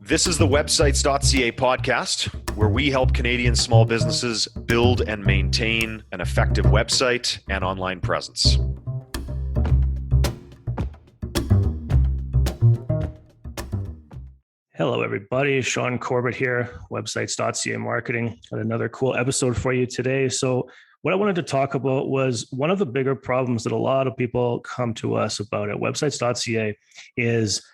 This is the websites.ca podcast, where we help Canadian small businesses build and maintain an effective website and online presence. Hello, everybody. Sean Corbett here, websites.ca marketing. Got another cool episode for you today. So what I wanted to talk about was one of the bigger problems that a lot of people come to us about at websites.ca is,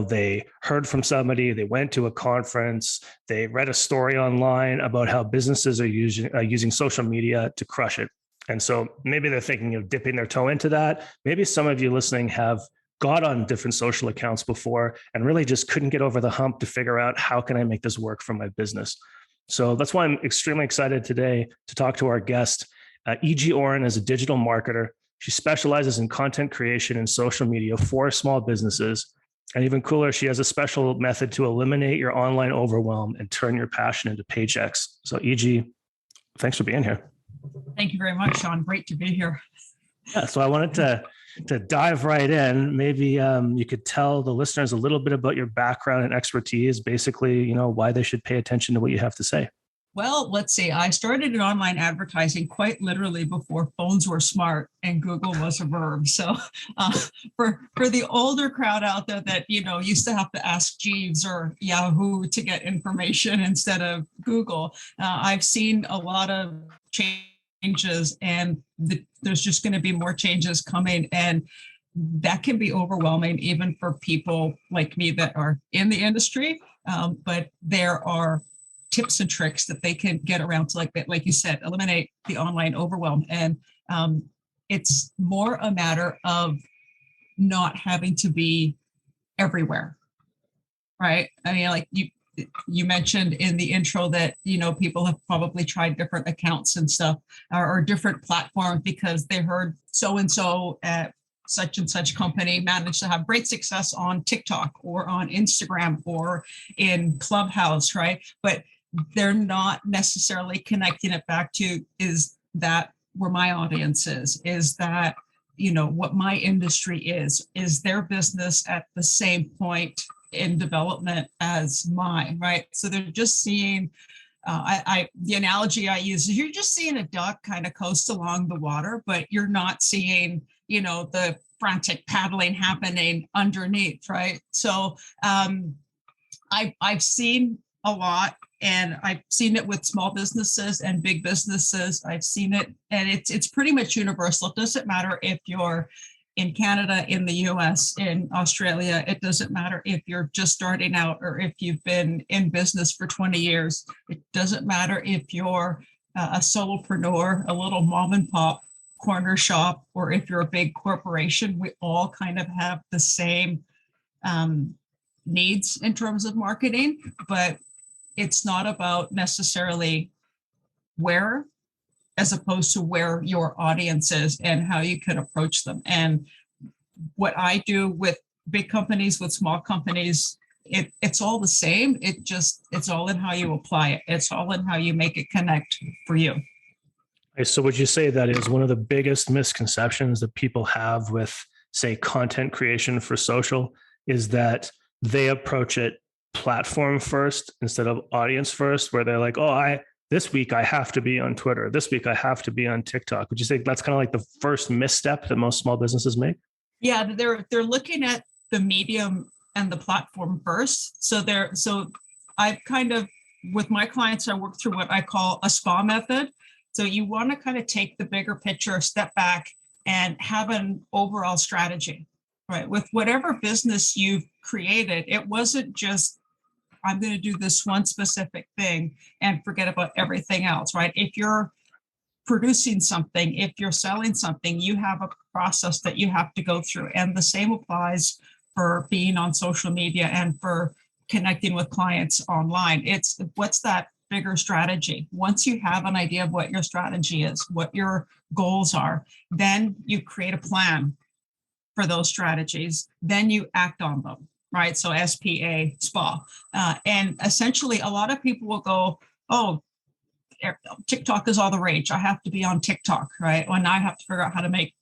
they heard from somebody, they went to a conference, they read a story online about how businesses are using social media to crush it. And so maybe they're thinking of dipping their toe into that. Maybe some of you listening have got on different social accounts before and really just couldn't get over the hump to figure out how can I make this work for my business. So that's why I'm extremely excited today to talk to our guest. E.G. Oren is a digital marketer. She specializes in content creation and social media for small businesses. And even cooler, she has a special method to eliminate your online overwhelm and turn your passion into paychecks. So E.G., thanks for being here. Thank you very much, Sean. Great to be here. Yeah, so I wanted to dive right in. Maybe you could tell the listeners a little bit about your background and expertise, basically, why they should pay attention to what you have to say. Well, let's see. I started in online advertising quite literally before phones were smart and Google was a verb. So for the older crowd out there that, used to have to ask Jeeves or Yahoo to get information instead of Google, I've seen a lot of changes, and there's just going to be more changes coming. And that can be overwhelming, even for people like me that are in the industry. But there are tips and tricks that they can get around to, like you said, eliminate the online overwhelm. And it's more a matter of not having to be everywhere, right? I mean, like you mentioned in the intro that, people have probably tried different accounts and stuff or different platforms because they heard so-and-so at such and such company managed to have great success on TikTok or on Instagram or in Clubhouse, right? But they're not necessarily connecting it back to, is that where my audience is that, what my industry is their business at the same point in development as mine, right? So they're just seeing, the analogy I use is you're just seeing a duck kind of coast along the water, but you're not seeing, the frantic paddling happening underneath, right? So I've seen a lot, and I've seen it with small businesses and big businesses. I've seen it, and it's pretty much universal. It doesn't matter if you're in Canada, in the US, in Australia. It doesn't matter if you're just starting out or if you've been in business for 20 years. It doesn't matter if you're a solopreneur, a little mom and pop corner shop, or if you're a big corporation. We all kind of have the same needs in terms of marketing, but it's not about necessarily where, as opposed to where your audience is and how you can approach them. And what I do with big companies, with small companies, it's all the same. It's all in how you apply it. It's all in how you make it connect for you. So would you say that is one of the biggest misconceptions that people have with, say, content creation for social, is that they approach it platform first instead of audience first, where they're like, this week I have to be on Twitter. This week I have to be on TikTok. Would you say that's kind of like the first misstep that most small businesses make? Yeah, they're looking at the medium and the platform first. So I've kind of, with my clients, I work through what I call a SPA method. So you want to kind of take the bigger picture, step back, and have an overall strategy, right? With whatever business you've created, it wasn't just, I'm going to do this one specific thing and forget about everything else, right? If you're producing something, if you're selling something, you have a process that you have to go through. And the same applies for being on social media and for connecting with clients online. It's what's that bigger strategy? Once you have an idea of what your strategy is, what your goals are, then you create a plan for those strategies, then you act on them. Right. So SPA, SPA. And essentially, a lot of people will go, TikTok is all the rage. I have to be on TikTok, right? And I have to figure out how to make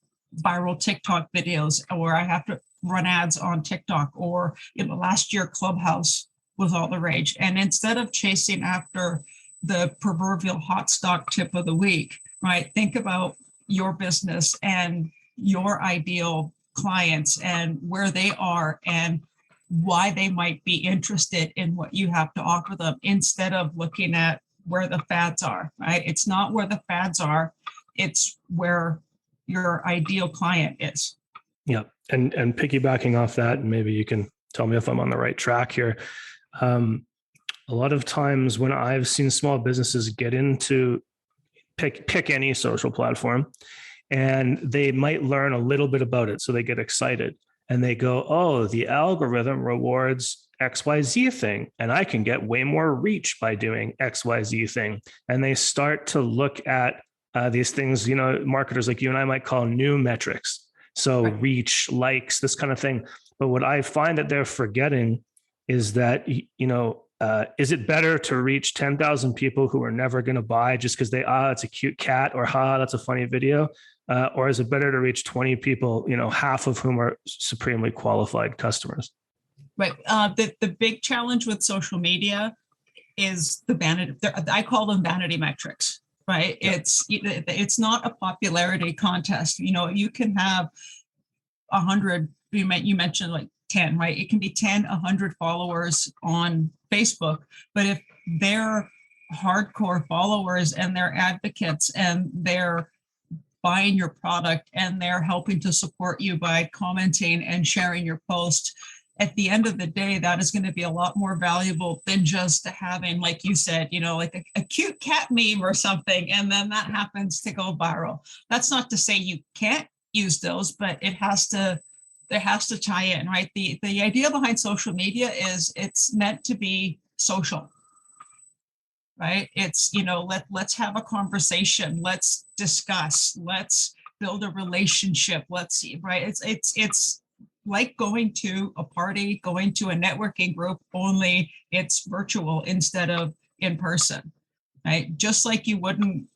viral TikTok videos, or I have to run ads on TikTok, or last year Clubhouse was all the rage. And instead of chasing after the proverbial hot stock tip of the week, right? Think about your business and your ideal clients and where they are and why they might be interested in what you have to offer them, instead of looking at where the fads are, right? It's not where the fads are, it's where your ideal client is. Yeah. And piggybacking off that, and maybe you can tell me if I'm on the right track here. A lot of times when I've seen small businesses get into pick any social platform, and they might learn a little bit about it. So they get excited and they go, oh, the algorithm rewards XYZ thing, and I can get way more reach by doing XYZ thing. And they start to look at these things, marketers like you and I might call new metrics. So reach, likes, this kind of thing. But what I find that they're forgetting is that, is it better to reach 10,000 people who are never going to buy just because it's a cute cat, or that's a funny video? Or is it better to reach 20 people, half of whom are supremely qualified customers? Right. The big challenge with social media is the vanity. I call them vanity metrics, right? Yep. It's not a popularity contest. You can have 100, you mentioned like 10, right? It can be 10, 100 followers on Facebook, but if they're hardcore followers and they're advocates and they're buying your product and they're helping to support you by commenting and sharing your post, at the end of the day, that is going to be a lot more valuable than just having, like you said, like a cute cat meme or something, and then that happens to go viral. That's not to say you can't use those, but there has to tie in, right? The idea behind social media is it's meant to be social, right? It's, let's have a conversation, let's discuss, let's build a relationship, let's see, right? It's like going to a party, going to a networking group, only it's virtual instead of in person, right? Just like you wouldn't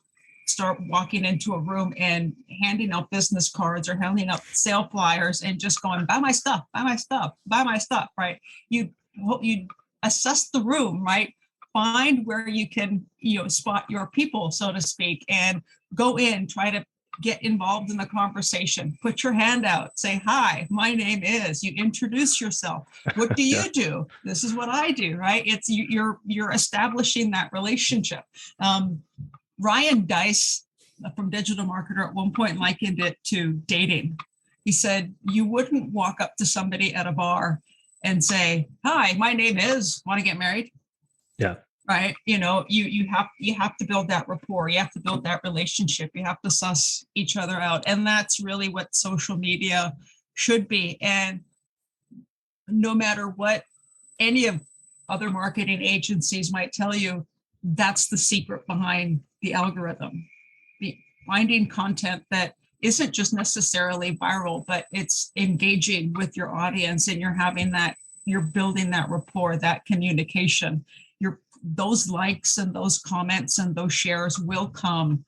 start walking into a room and handing out business cards or handing out sale flyers and just going, buy my stuff, buy my stuff, buy my stuff, right? You assess the room, right? Find where you can, spot your people, so to speak, and go in, try to get involved in the conversation, put your hand out, say, hi, my name is, you introduce yourself. What do you do? This is what I do, right? It's you're establishing that relationship. Ryan Dice from Digital Marketer at one point likened it to dating. He said, you wouldn't walk up to somebody at a bar and say, hi, my name is, want to get married? Yeah. Right. You have to build that rapport. You have to build that relationship. You have to suss each other out. And that's really what social media should be. And no matter what any of other marketing agencies might tell you, that's the secret behind the algorithm. Finding content that isn't just necessarily viral, but it's engaging with your audience, and you're building that rapport, that communication. Those likes and those comments and those shares will come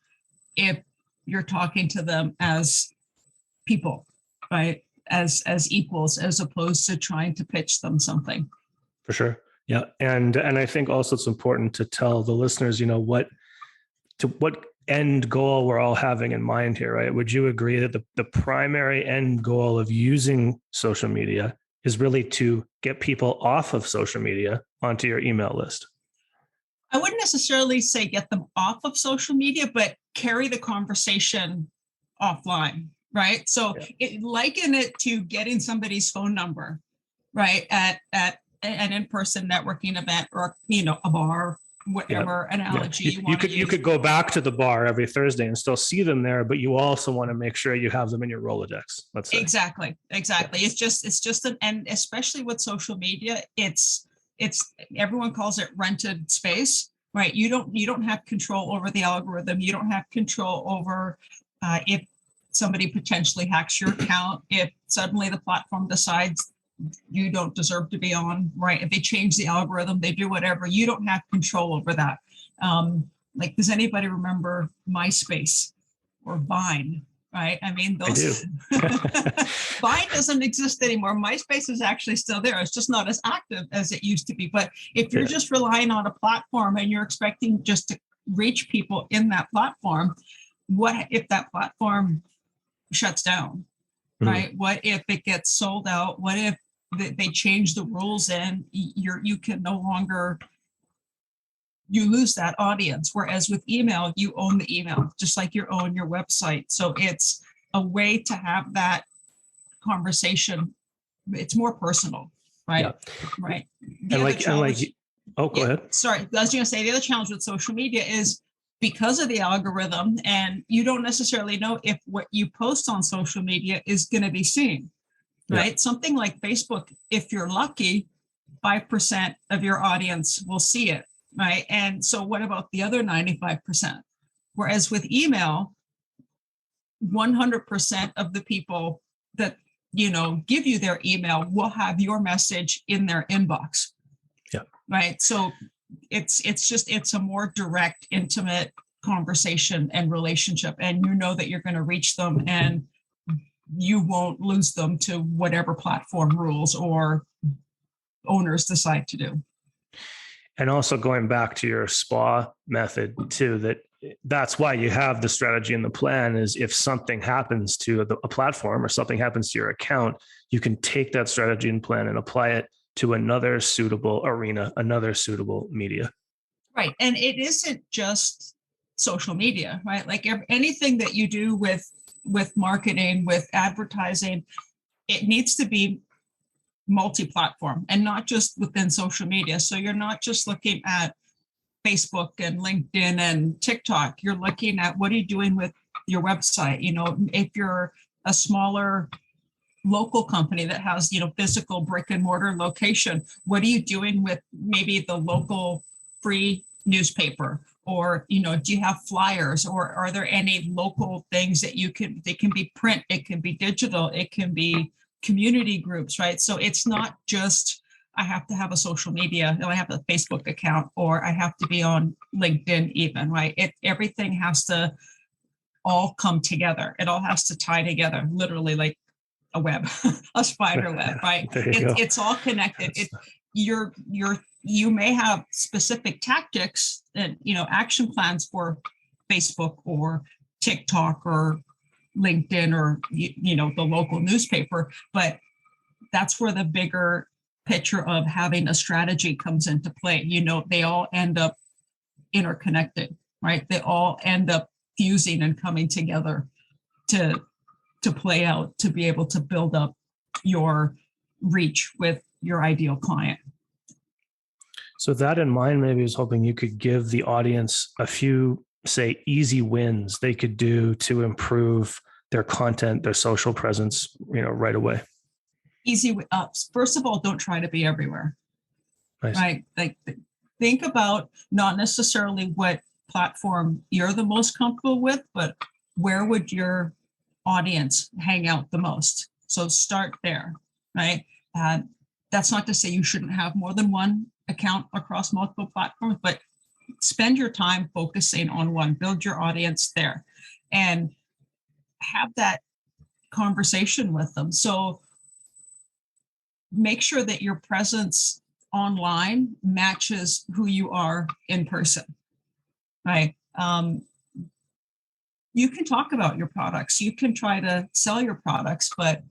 if you're talking to them as people, right? As equals, as opposed to trying to pitch them something. For sure. Yeah. And I think also it's important to tell the listeners, what end goal we're all having in mind here, right? Would you agree that the primary end goal of using social media is really to get people off of social media onto your email list? I wouldn't necessarily say get them off of social media, but carry the conversation offline, right? So liken it to getting somebody's phone number, right, at an in-person networking event, or a bar, whatever analogy you want to use. You could go back to the bar every Thursday and still see them there, but you also want to make sure you have them in your Rolodex. Let's say. Exactly. Yeah. It's just and especially with social media, it's everyone calls it rented space, right? You don't have control over the algorithm. You don't have control over if somebody potentially hacks your account, if suddenly the platform decides you don't deserve to be on, right? If they change the algorithm, they do whatever, you don't have control over that. Does anybody remember MySpace or Vine? right? I mean, I do. Vine doesn't exist anymore. MySpace is actually still there. It's just not as active as it used to be. But if you're just relying on a platform and you're expecting just to reach people in that platform, what if that platform shuts down, right? What if it gets sold out? What if they change the rules and you can no longer, you lose that audience? Whereas with email, you own the email, just like you own your website. So it's a way to have that conversation. It's more personal, right? Yeah. Right. Oh, go ahead. Sorry, I was going to say the other challenge with social media is because of the algorithm, and you don't necessarily know if what you post on social media is going to be seen, right? Something like Facebook, if you're lucky, 5% of your audience will see it, right? And so what about the other 95%? Whereas with email, 100% of the people that, give you their email will have your message in their inbox. Yeah. Right. So it's a more direct, intimate conversation and relationship. And you know that you're going to reach them and you won't lose them to whatever platform rules or owners decide to do. And also going back to your SPA method too, that's why you have the strategy and the plan is if something happens to a platform or something happens to your account, you can take that strategy and plan and apply it to another suitable arena, another suitable media. Right. And it isn't just social media, right? Like anything that you do with marketing, with advertising, it needs to be multi-platform and not just within social media. So you're not just looking at Facebook and LinkedIn and TikTok. You're looking at what are you doing with your website? If you're a smaller local company that has, physical brick and mortar location, what are you doing with maybe the local free newspaper? Or, do you have flyers, or are there any local things that they can be print, it can be digital, it can be community groups, right? So it's not just, I have to have a social media, I have a Facebook account, or I have to be on LinkedIn even, right? Everything has to all come together. It all has to tie together, literally like a web, a spider web, right? It's all connected. You may have specific tactics and, action plans for Facebook or TikTok or LinkedIn or, the local newspaper, but that's where the bigger picture of having a strategy comes into play. They all end up interconnected, right? They all end up fusing and coming together to play out, to be able to build up your reach with your ideal client. So that in mind, maybe I was hoping you could give the audience a few, say, easy wins they could do to improve their content, their social presence, right away. Easy. First of all, don't try to be everywhere. Nice. Right? Like, think about not necessarily what platform you're the most comfortable with, but where would your audience hang out the most? So start there, right? That's not to say you shouldn't have more than one account across multiple platforms, but spend your time focusing on one, build your audience there, and have that conversation with them. So make sure that your presence online matches who you are in person, right? You can talk about your products, you can try to sell your products, but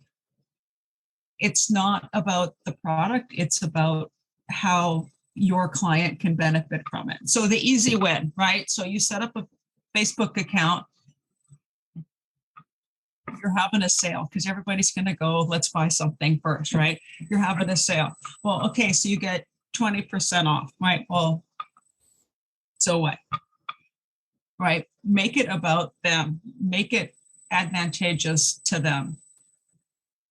it's not about the product, it's about how your client can benefit from it. So the easy win, right? So you set up a Facebook account, you're having a sale because everybody's going to go, let's buy something first, right? You're having a sale. Well, okay, so you get 20% off, right? Well, so what? Right? Make it about them. Make it advantageous to them.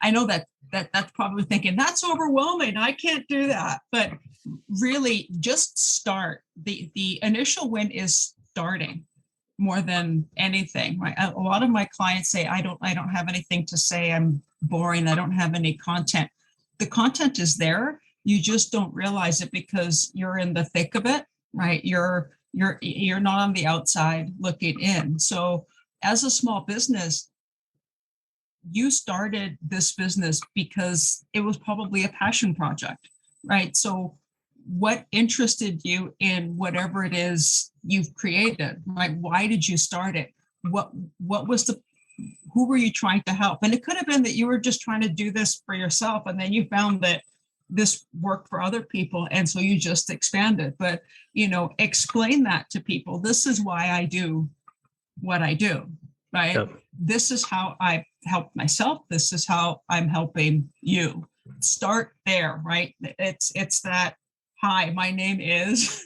I know that's probably thinking, that's overwhelming, I can't do that. But really, just start. The initial win is starting more than anything, right? A lot of my clients say, I don't have anything to say, I'm boring, I don't have any content. The content is there, you just don't realize it because you're in the thick of it, right? You're not on the outside looking in. So as a small business, you started this business because it was probably a passion project, right? So what interested you in whatever it is you've created, right? Why did you start it? What was who were you trying to help? And it could have been that you were just trying to do this for yourself, and then you found that this worked for other people, and so you just expanded. But, explain that to people. This is why I do what I do, right? Yep. This is how I help myself. This is how I'm helping you. Start there, right? It's that, hi, my name is,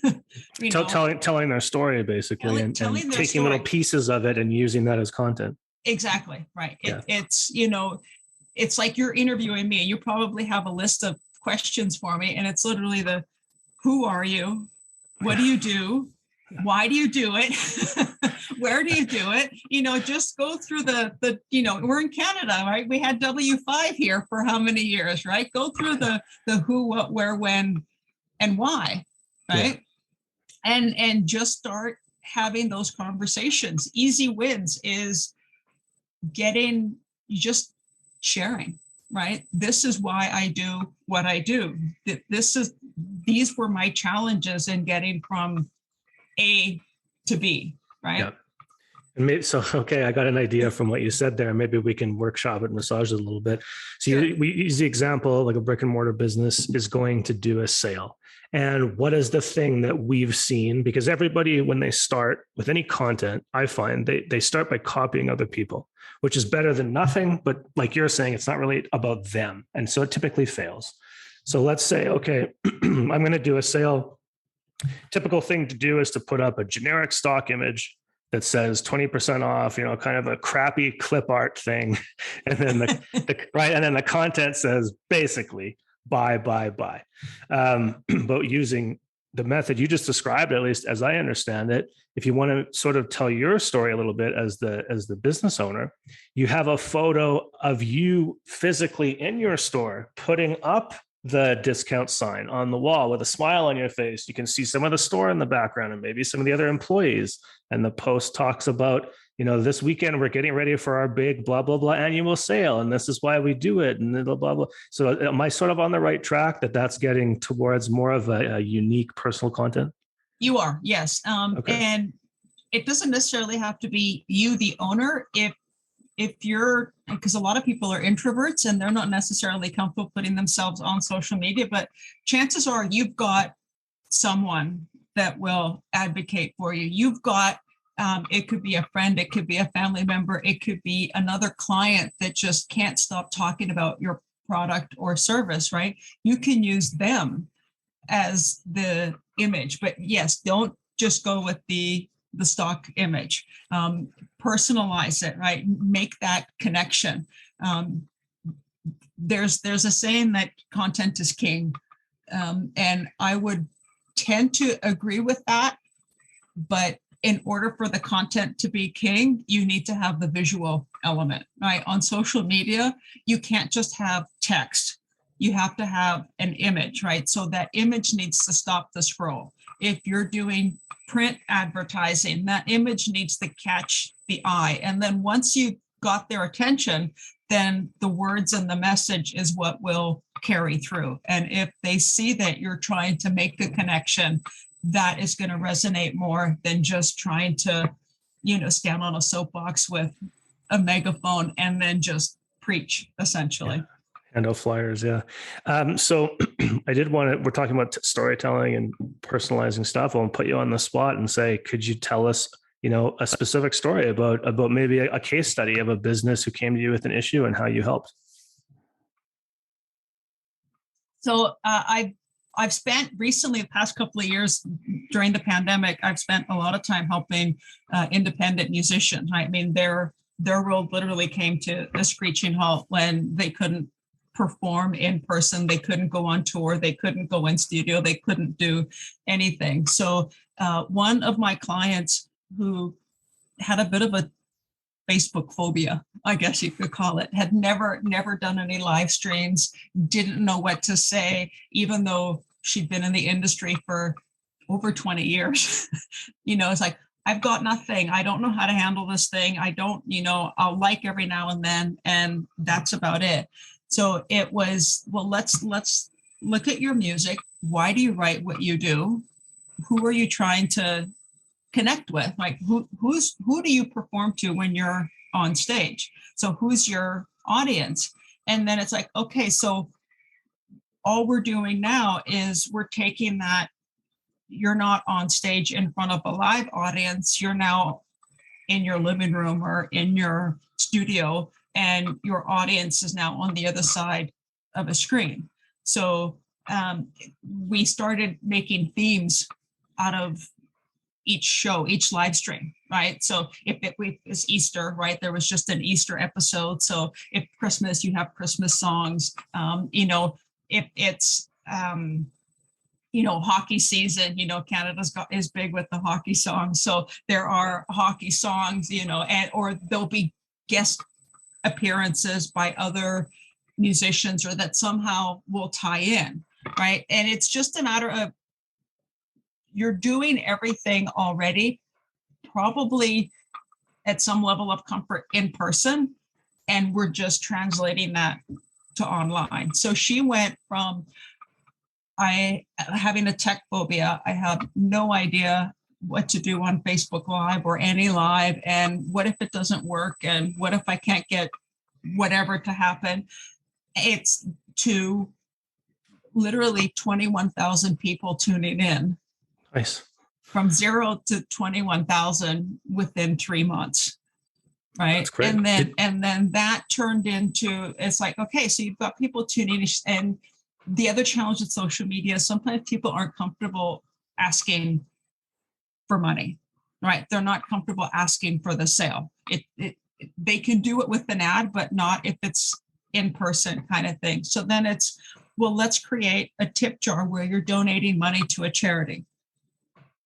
telling their story basically, and taking story. Little pieces of it and using that as content. Exactly, right. Yeah. It's like you're interviewing me. You probably have a list of questions for me, and it's literally who are you? What do you do? Why do you do it? Where do you do it? Just go through the we're in Canada, right? We had W5 here for how many years, right? Go through the who, what, where, when, and why, right? Yeah. And just start having those conversations. Easy wins is just sharing, right? This is why I do what I do. These were my challenges in getting from A to B, right? Yeah. And maybe, okay, I got an idea from what you said there. Maybe we can workshop it and massage it a little bit. So sure. We use the example, like a brick and mortar business is going to do a sale. And what is the thing that we've seen? Because everybody, when they start with any content, I find they start by copying other people, which is better than nothing. But like you're saying, it's not really about them. And so it typically fails. So let's say, okay, I'm going to do a sale. Typical thing to do is to put up a generic stock image that says 20% off, kind of a crappy clip art thing. And then right. And then the content says basically buy. But using the method you just described, at least as I understand it, if you want to sort of tell your story a little bit as the business owner, you have a photo of you physically in your store putting up the discount sign on the wall with a smile on your face. You can see some of the store in the background and maybe some of the other employees. And the post talks about, this weekend we're getting ready for our big blah, blah, blah annual sale. And this is why we do it. And blah, blah, blah. So am I sort of on the right track that's getting towards more of a unique personal content? You are, yes. Okay. And it doesn't necessarily have to be you, the owner. If you're, because a lot of people are introverts and they're not necessarily comfortable putting themselves on social media, but chances are you've got someone that will advocate for you. You've got, it could be a friend, it could be a family member, it could be another client that just can't stop talking about your product or service, right? You can use them as the image, but yes, don't just go with the stock image. Personalize it, right? Make that connection. There's a saying that content is king, and I would tend to agree with that. But in order for the content to be king, you need to have the visual element, right? On social media, you can't just have text. You have to have an image, right? So that image needs to stop the scroll. If you're doing print advertising, that image needs to catch the eye. And then once you got their attention, then the words and the message is what will carry through. And if they see that you're trying to make a connection, that is going to resonate more than just trying to, stand on a soapbox with a megaphone and then just preach, essentially. Yeah. Hand out flyers, yeah. So I did want to, we're talking about storytelling and personalizing stuff. I'll put you on the spot and say, could you tell us, a specific story about maybe a case study of a business who came to you with an issue and how you helped? So I've spent recently, the past couple of years during the pandemic, I've spent a lot of time helping independent musicians. I mean, their world literally came to a screeching halt when they couldn't perform in person. They couldn't go on tour. They couldn't go in studio. They couldn't do anything. So one of my clients who had a bit of a Facebook phobia, I guess you could call it, had never done any live streams, didn't know what to say, even though she'd been in the industry for over 20 years. It's like, I've got nothing. I don't know how to handle this thing. I don't, I'll like every now and then, and that's about it. So it was, well, let's look at your music. Why do you write what you do? Who are you trying to connect with? Like who do you perform to when you're on stage? So who's your audience? And then it's like, okay, so all we're doing now is we're taking that. You're not on stage in front of a live audience. You're now in your living room or in your studio, and your audience is now on the other side of a screen. So we started making themes out of each show, each live stream, right? So if it was Easter, right, there was just an Easter episode. So if Christmas, you have Christmas songs. If it's hockey season, is big with the hockey songs. So there are hockey songs, or there'll be guest appearances by other musicians or that somehow will tie in, right? And it's just a matter of you're doing everything already, probably at some level of comfort in person, and we're just translating that to online. So she went from having a tech phobia. I have no idea what to do on Facebook Live or any live. And what if it doesn't work? And what if I can't get whatever to happen? It's to literally 21,000 people tuning in. Nice. From 0 to 21,000 within 3 months. Right. That's great. And then that turned into, it's like, okay, so you've got people tuning in. And the other challenge with social media, sometimes people aren't comfortable asking for money, right? They're not comfortable asking for the sale. They can do it with an ad, but not if it's in person kind of thing. So then it's, well, let's create a tip jar where you're donating money to a charity,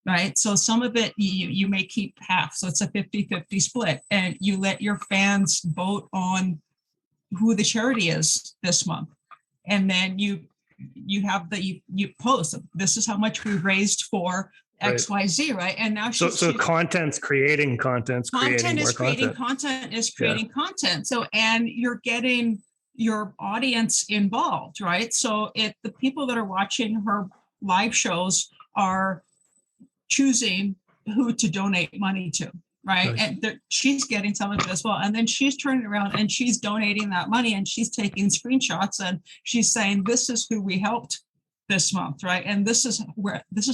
right? So some of it you may keep half. So it's a 50-50 split, and you let your fans vote on who the charity is this month. And then you have you post, this is how much we raised for XYZ, right? And now so content's creating content. Content is creating content. So, and you're getting your audience involved, right? So the people that are watching her live shows are choosing who to donate money to. Right. Nice. And she's getting some of it as well. And then she's turning around and she's donating that money, and she's taking screenshots, and she's saying, this is who we helped this month. Right. And this is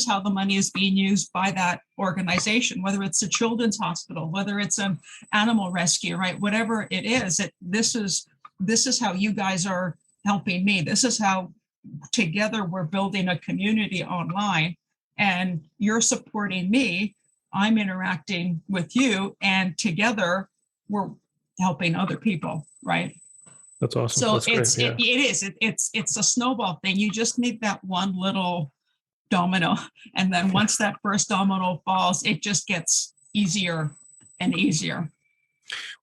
how the money is being used by that organization, whether it's a children's hospital, whether it's an animal rescue, right? Whatever it is, this is how you guys are helping me. This is how together we're building a community online, and you're supporting me. I'm interacting with you, and together we're helping other people, right? That's awesome. So That's great. It's a snowball thing. You just need that one little domino, and then once that first domino falls, it just gets easier and easier.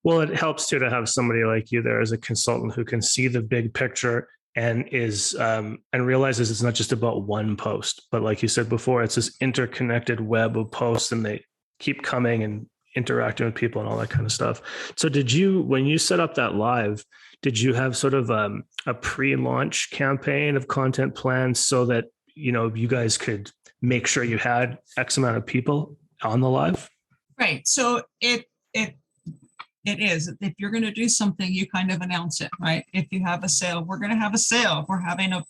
Well, it helps too to have somebody like you there as a consultant who can see the big picture and is and realizes it's not just about one post, but like you said before, it's this interconnected web of posts, and they keep coming and interacting with people and all that kind of stuff. So when you set up that live, did you have sort of a pre-launch campaign of content plans so that, you guys could make sure you had X amount of people on the live? Right. So it is, if you're going to do something, you kind of announce it, right? If you have a sale, we're going to have a sale. We're having a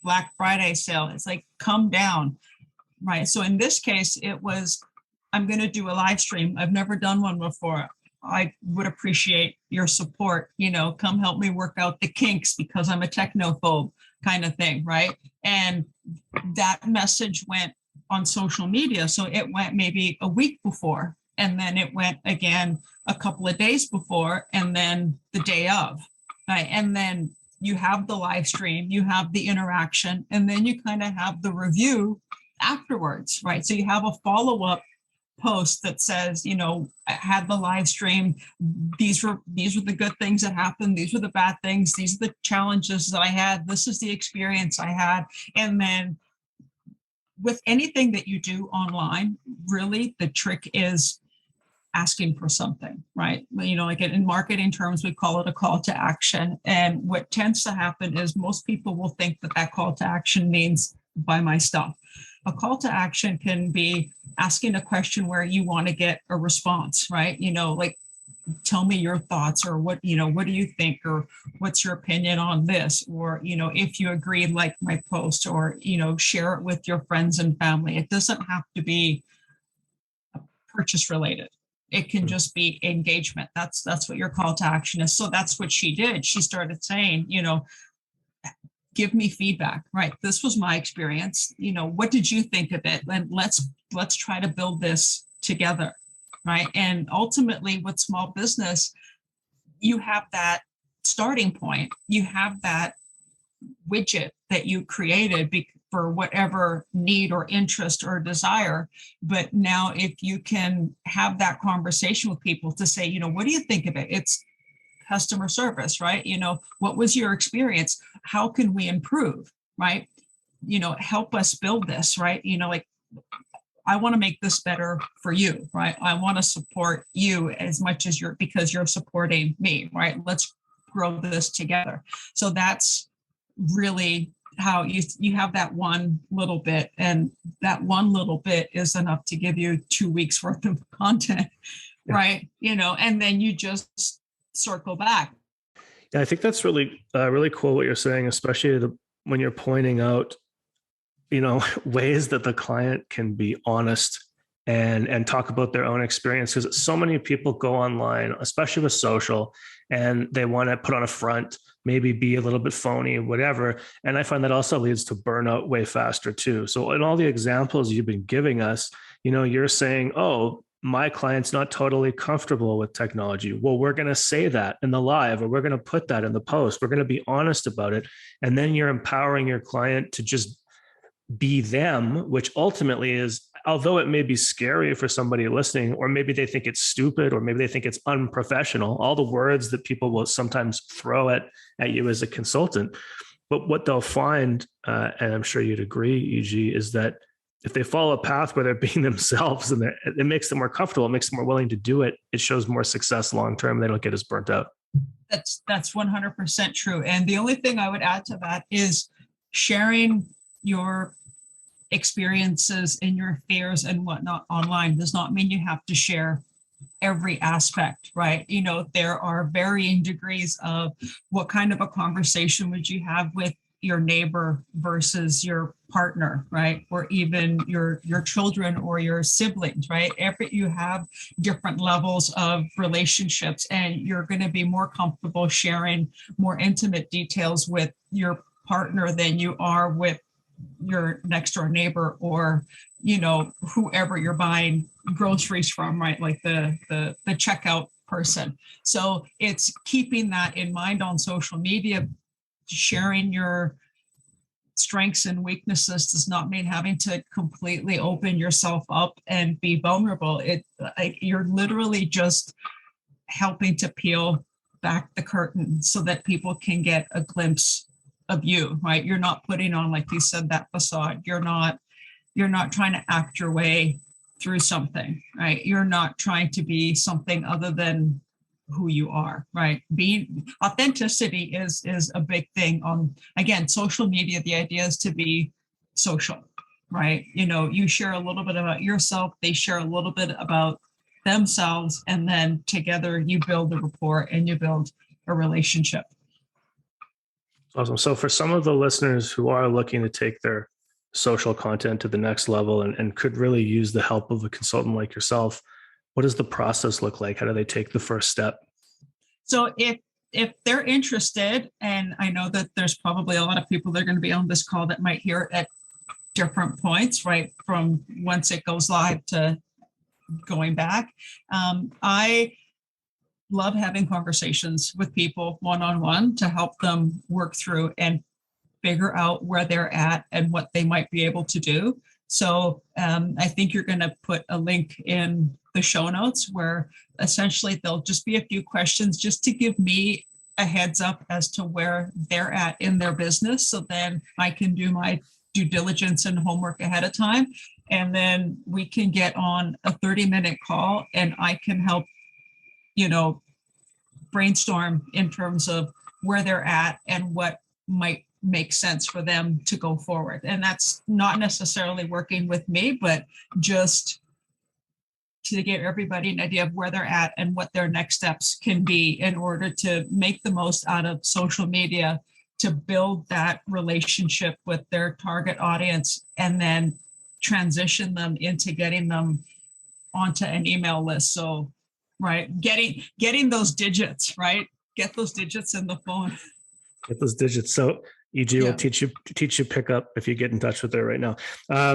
Black Friday sale. It's like, come down, right? So in this case, it was, I'm going to do a live stream. I've never done one before. I would appreciate your support. Come help me work out the kinks because I'm a technophobe kind of thing, right? And that message went on social media. So it went maybe a week before, and then it went again a couple of days before, and then the day of, right? And then you have the live stream, you have the interaction, and then you kind of have the review afterwards, right? So you have a follow-up post that says, I had the live stream. These were the good things that happened. These were the bad things. These are the challenges that I had. This is the experience I had. And then with anything that you do online, really the trick is asking for something, right? Like in marketing terms, we call it a call to action. And what tends to happen is most people will think that that call to action means buy my stuff. A call to action can be asking a question where you want to get a response, right? Like, tell me your thoughts, or what do you think, or what's your opinion on this, or if you agree, like my post, or share it with your friends and family. It doesn't have to be purchase related. It can just be engagement. That's what your call to action is. So that's what she did. She started saying, give me feedback, right? This was my experience. What did you think of it? And let's try to build this together, right? And ultimately with small business, you have that starting point. You have that widget that you created for whatever need or interest or desire. But now if you can have that conversation with people to say, what do you think of it? It's customer service, right? What was your experience? How can we improve, right? Help us build this, right? Like, I want to make this better for you, right? I want to support you as much as because you're supporting me, right? Let's grow this together. So that's really how you have that one little bit, and that one little bit is enough to give you 2 weeks worth of content, right? And then you just circle back. Yeah, I think that's really, really cool what you're saying, especially when you're pointing out, ways that the client can be honest and talk about their own experience. Because so many people go online, especially with social, and they want to put on a front, maybe be a little bit phony, whatever. And I find that also leads to burnout way faster too. So in all the examples you've been giving us, you're saying, oh, my client's not totally comfortable with technology. Well, we're going to say that in the live, or we're going to put that in the post. We're going to be honest about it. And then you're empowering your client to just be them, which ultimately is, although it may be scary for somebody listening, or maybe they think it's stupid, or maybe they think it's unprofessional, all the words that people will sometimes throw at you as a consultant. But what they'll find, and I'm sure you'd agree, EG, is that if they follow a path where they're being themselves, and it makes them more comfortable, it makes them more willing to do it, it shows more success long-term. They don't get as burnt out. That's 100% true. And the only thing I would add to that is sharing your experiences and your fears and whatnot online does not mean you have to share every aspect, right? There are varying degrees of what kind of a conversation would you have with your neighbor versus your partner, right? Or even your children or your siblings, right? You have different levels of relationships, and you're going to be more comfortable sharing more intimate details with your partner than you are with your next door neighbor, or whoever you're buying groceries from, right? Like the checkout person. So it's keeping that in mind on social media. Sharing your strengths and weaknesses does not mean having to completely open yourself up and be vulnerable. You're literally just helping to peel back the curtain so that people can get a glimpse of you, right? You're not putting on, like you said, that facade. You're not trying to act your way through something, right? You're not trying to be something other than who you are, right? Being authenticity is a big thing on, again, social media. The idea is to be social, right? You share a little bit about yourself, they share a little bit about themselves, and then together you build a rapport and you build a relationship. Awesome. So for some of the listeners who are looking to take their social content to the next level and could really use the help of a consultant like yourself, what does the process look like? How do they take the first step? So if they're interested, and I know that there's probably a lot of people that are going to be on this call that might hear it at different points, right? From once it goes live to going back. I love having conversations with people one-on-one to help them work through and figure out where they're at and what they might be able to do. So I think you're going to put a link in the show notes where essentially there'll just be a few questions just to give me a heads up as to where they're at in their business. So then I can do my due diligence and homework ahead of time. And then we can get on a 30-minute call and I can help, brainstorm in terms of where they're at and what might make sense for them to go forward. And that's not necessarily working with me, but just to give everybody an idea of where they're at and what their next steps can be in order to make the most out of social media to build that relationship with their target audience and then transition them into getting them onto an email list. So, right, getting those digits, right? Get those digits in the phone. Get those digits. So EG will teach you pick up if you get in touch with her right now.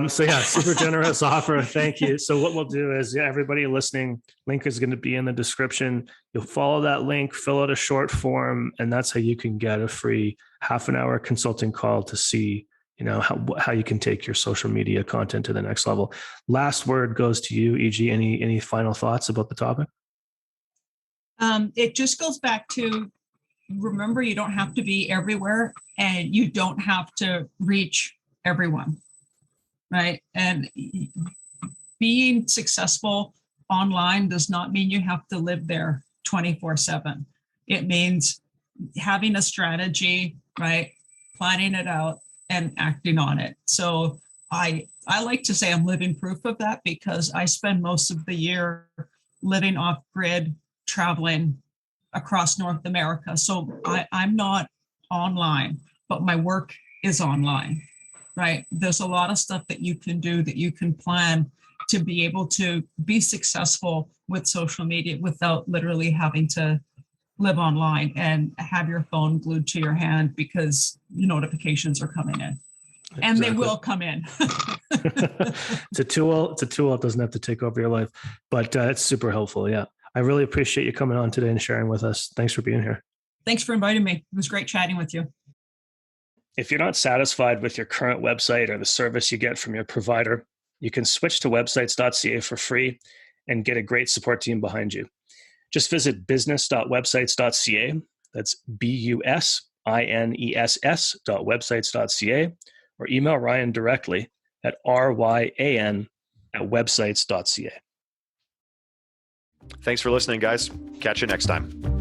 Super generous offer. Thank you. So what we'll do is, everybody listening, link is going to be in the description. You'll follow that link, fill out a short form, and that's how you can get a free half-an-hour consulting call to see, how you can take your social media content to the next level. Last word goes to you, EG. Any final thoughts about the topic? It just goes back to, remember, you don't have to be everywhere and you don't have to reach everyone, right? And being successful online does not mean you have to live there 24/7. It means having a strategy, right? Planning it out and acting on it. So I like to say I'm living proof of that because I spend most of the year living off grid, traveling across North America. So I'm not online, but my work is online, right? There's a lot of stuff that you can do, that you can plan to be able to be successful with social media without literally having to live online and have your phone glued to your hand because notifications are coming in. And They will come in. It's a tool. It doesn't have to take over your life, but it's super helpful. Yeah. I really appreciate you coming on today and sharing with us. Thanks for being here. Thanks for inviting me. It was great chatting with you. If you're not satisfied with your current website or the service you get from your provider, you can switch to websites.ca for free and get a great support team behind you. Just visit business.websites.ca. That's BUSINESS.websites.ca, or email Ryan directly at ryan@websites.ca. Thanks for listening, guys. Catch you next time.